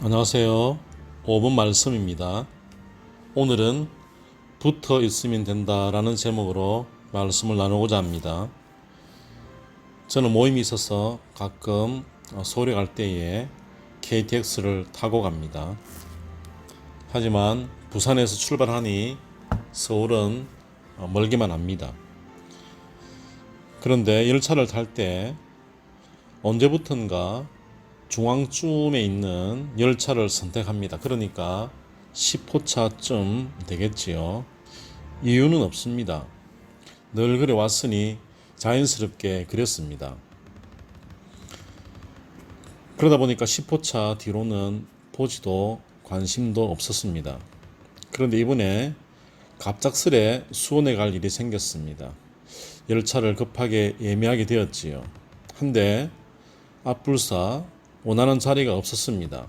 안녕하세요. 5분 말씀입니다. 오늘은 붙어 있으면 된다라는 제목으로 말씀을 나누고자 합니다. 저는 모임이 있어서 가끔 서울에 갈 때에 KTX를 타고 갑니다. 하지만 부산에서 출발하니 서울은 멀기만 합니다. 그런데 열차를 탈 때 언제부턴가 중앙쯤에 있는 열차를 선택합니다. 그러니까 10호차쯤 되겠지요. 이유는 없습니다. 늘 그래 왔으니 자연스럽게 그랬습니다. 그러다 보니까 10호차 뒤로는 보지도 관심도 없었습니다. 그런데 이번에 갑작스레 수원에 갈 일이 생겼습니다. 열차를 급하게 예매하게 되었지요. 한데 앞불사 원하는 자리가 없었습니다.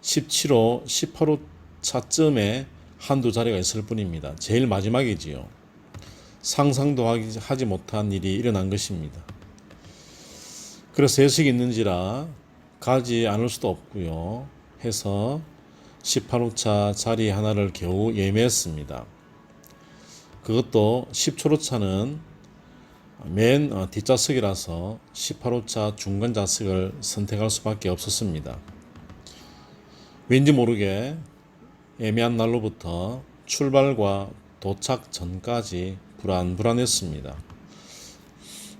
17호, 18호 차쯤에 한두 자리가 있을 뿐입니다. 제일 마지막이지요. 상상도 하지 못한 일이 일어난 것입니다. 그래서 예식이 있는지라 가지 않을 수도 없고요. 해서 18호차 자리 하나를 겨우 예매했습니다. 그것도 10초로차는 맨 뒷좌석이라서 18호차 중간 좌석을 선택할 수밖에 없었습니다. 왠지 모르게 예매한 날로부터 출발과 도착 전까지 불안했습니다.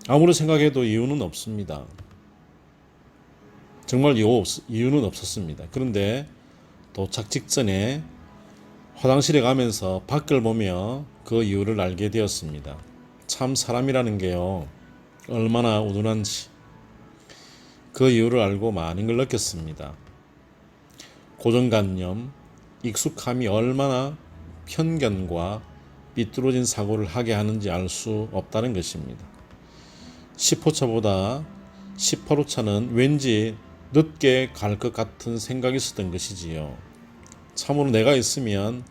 아무리 생각해도 이유는 없습니다. 정말 이유는 없었습니다. 그런데 도착 직전에 화장실에 가면서 밖을 보며 그 이유를 알게 되었습니다. 참 사람이라는 게요, 얼마나 우둔한지 그 이유를 알고 많은 걸 느꼈습니다. 고정관념, 익숙함이 얼마나 편견과 삐뚤어진 사고를 하게 하는지 알 수 없다는 것입니다. 10호차보다 18호차는 왠지 늦게 갈 것 같은 생각이 있었던 것이지요. 참으로 내가 있으면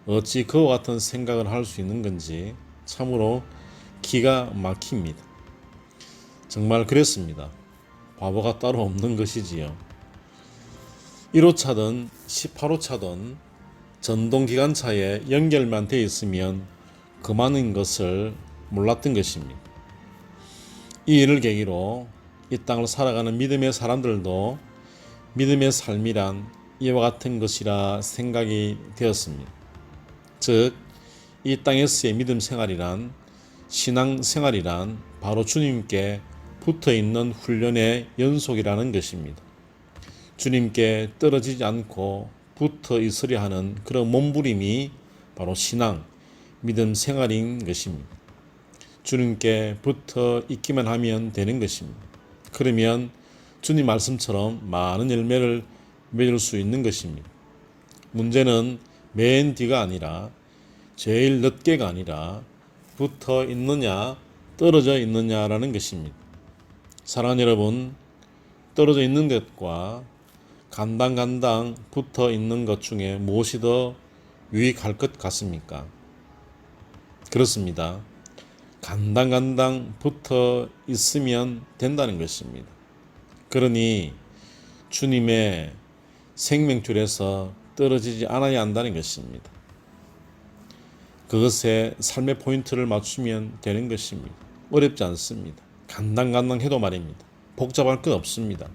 어찌 그와 같은 생각을 할 수 있는 건지 참으로 기가 막힙니다. 정말 그랬습니다. 바보가 따로 없는 것이지요. 1호차든 18호차든 전동기관차에 연결만 되어 있으면 그만인 것을 몰랐던 것입니다. 이 일을 계기로 이 땅을 살아가는 믿음의 사람들도 믿음의 삶이란 이와 같은 것이라 생각이 되었습니다. 즉, 이 땅에서의 믿음 생활이란, 신앙 생활이란 바로 주님께 붙어있는 훈련의 연속이라는 것입니다. 주님께 떨어지지 않고 붙어 있으려 하는 그런 몸부림이 바로 신앙, 믿음 생활인 것입니다. 주님께 붙어 있기만 하면 되는 것입니다. 그러면 주님 말씀처럼 많은 열매를 맺을 수 있는 것입니다. 문제는 맨 뒤가 아니라, 제일 늦게가 아니라 붙어 있느냐 떨어져 있느냐라는 것입니다. 사랑하는 여러분, 떨어져 있는 것과 간당간당 붙어 있는 것 중에 무엇이 더 유익할 것 같습니까? 그렇습니다. 간당간당 붙어 있으면 된다는 것입니다. 그러니 주님의 생명줄에서 떨어지지 않아야 한다는 것입니다. 그것에 삶의 포인트를 맞추면 되는 것입니다. 어렵지 않습니다. 간당간당 해도 말입니다. 복잡할 것 없습니다.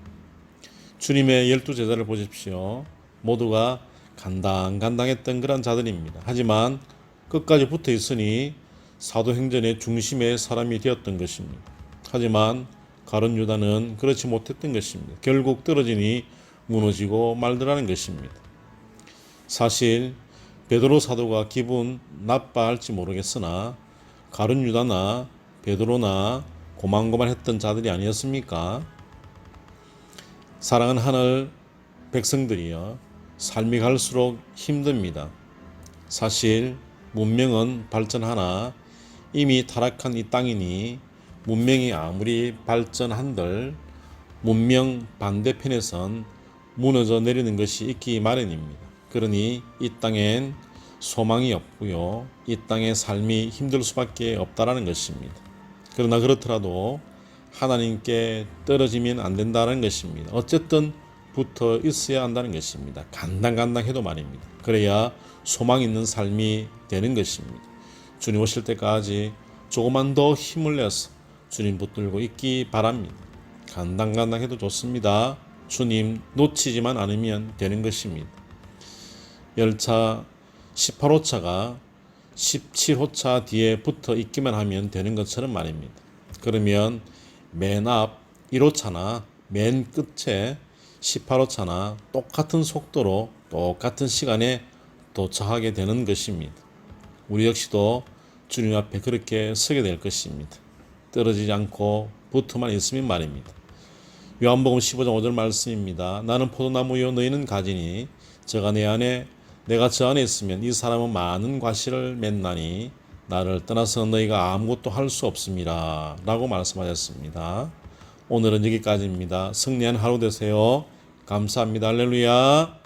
주님의 12제자를 보십시오. 모두가 간당간당했던 그런 자들입니다. 하지만 끝까지 붙어 있으니 사도행전의 중심의 사람이 되었던 것입니다. 하지만 가룟 유다는 그렇지 못했던 것입니다. 결국 떨어지니 무너지고 말더라는 것입니다. 사실 베드로 사도가 기분 나빠할지 모르겠으나 가룟 유다나 베드로나 고만고만했던 자들이 아니었습니까? 사랑하는 하늘 백성들이여, 삶이 갈수록 힘듭니다. 사실 문명은 발전하나 이미 타락한 이 땅이니 문명이 아무리 발전한들 문명 반대편에선 무너져 내리는 것이 있기 마련입니다. 그러니 이 땅엔 소망이 없고요, 이 땅의 삶이 힘들 수밖에 없다라는 것입니다. 그러나 그렇더라도 하나님께 떨어지면 안 된다는 것입니다. 어쨌든 붙어 있어야 한다는 것입니다. 간당간당해도 말입니다. 그래야 소망 있는 삶이 되는 것입니다. 주님 오실 때까지 조금만 더 힘을 내서 주님 붙들고 있기 바랍니다. 간당간당해도 좋습니다. 주님 놓치지만 않으면 되는 것입니다. 열차 18호차가 17호차 뒤에 붙어 있기만 하면 되는 것처럼 말입니다. 그러면 맨 앞 1호차나 맨 끝에 18호차나 똑같은 속도로 똑같은 시간에 도착하게 되는 것입니다. 우리 역시도 주님 앞에 그렇게 서게 될 것입니다. 떨어지지 않고 붙어만 있으면 말입니다. 요한복음 15장 5절 말씀입니다. 나는 포도나무요 너희는 가지니 저가 내 안에 내가 저 안에 있으면 이 사람은 많은 과실을 맺나니 나를 떠나서 너희가 아무것도 할 수 없음이라 라고 말씀하셨습니다. 오늘은 여기까지입니다. 승리한 하루 되세요. 감사합니다. 할렐루야.